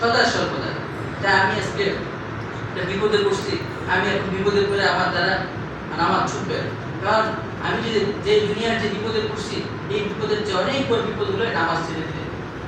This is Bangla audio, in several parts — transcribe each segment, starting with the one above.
সদা সর্বদা। তা আমি আজকে একটা বিপদে পড়ছি, আমি এখন বিপদে পড়ে আমার দ্বারা নামাজ ছুটবে, কারণ আমি যদি যে দুনিয়ার যে বিপদে পড়ছি, এই বিপদের যে অনেক বড় বিপদ হলো নামাজ ছেড়ে দিলে।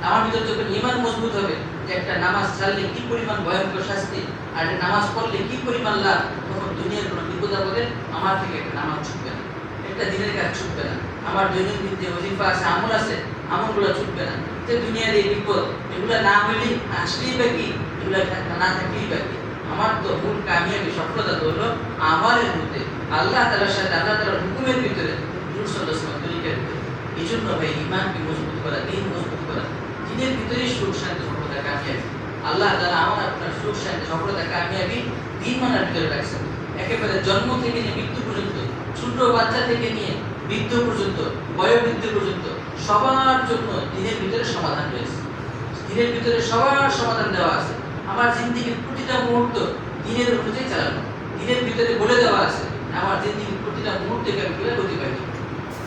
আমার ভিতরে যখন ঈমান মজবুত হবে যে একটা নামাজ ছাড়লে কি পরিমাণ ভয়ঙ্কর শাস্তি, আর একটা নামাজ পড়লে কি পরিমাণ লাভ, তখন দুনিয়ার কোনো বিপদ আপদে আমার থেকে একটা নামাজ ছুটবে না, একটা দিনের কাজ ছুটবে না, আমার দৈনন্দিন যে ওজিফা আছে, আমল আছে, আমলগুলো ছুটবে না। যে দুনিয়ার এই বিপদ, এগুলো না হইলেই আসলেই বা কি, এগুলো না থাকলেই বা কি। আমার তো মূল কামিয়াবি সফলতা তো হলো আমাদের মধ্যে আল্লাহ তাআলার সাথে, আল্লাহ তাআলার হুকুমের ভিতরে রাসূল সাল্লাল্লাহু আলাইহি ওয়াসাল্লাম তরিকার ভিতরে। এই জন্য ভাই ঈমানকে মজবুত করা, দ্বীন মজবুত করা, দ্বীনের ভিতরেই সুখ শান্তি সফলতা কামিয়াবি। আল্লাহ তাআলা আমার আপনার সুখ শান্তি সফলতা কামিয়াবি দ্বীন মানার ভিতরে রাখছেন। একেবারে জন্ম থেকে নিয়ে মৃত্যু পর্যন্ত, ছোট বাচ্চা থেকে নিয়ে বৃদ্ধ পর্যন্ত, বয়োবৃদ্ধ পর্যন্ত সবার জন্য দ্বীনের ভিতরে সমাধান রয়েছে। দ্বীনের ভিতরে সবার সমাধান দেওয়া আছে। আমার জিন্দেগির প্রতিটা মুহূর্ত দ্বীনের অনুযায়ী চালানো, দ্বীনের ভিতরে বলে দেওয়া আছে আমার জিন্দেগির প্রতিটা মুহূর্তকে আমি কিভাবে অতিবাহিত করব।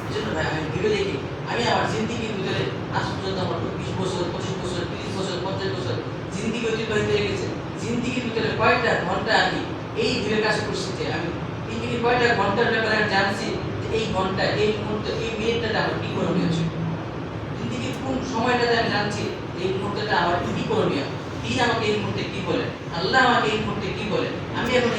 এই জন্য ভাই আমি ভেবে দেখি, আমি আমার জিন্দেগির ভিতরে আজ পর্যন্ত আমার 20 বছর, 25 বছর, 30 বছর, 50 বছর জিন্দেগি অতিবাহিত হয়ে গেছে। জিন্দেগির ভিতরে কয়টা ঘন্টা আমি এই দিনের কাজ করছি, যে আমি জিন্দেগির কয়টা ঘন্টার ব্যাপারে আমি জানছি যে এই ঘন্টা, এই মুহূর্ত, এই মিনিটটা আমার কি করণীয় ছিল। জিন্দেগির কোন সময়টাতে আমি জানছি এই মুহূর্তটা আমার কি করণীয়, দিন আমাকে এই মুহূর্তে কি বলে, আল্লাহ আমাকে এই মুহূর্তে কি বলে। আমি এখন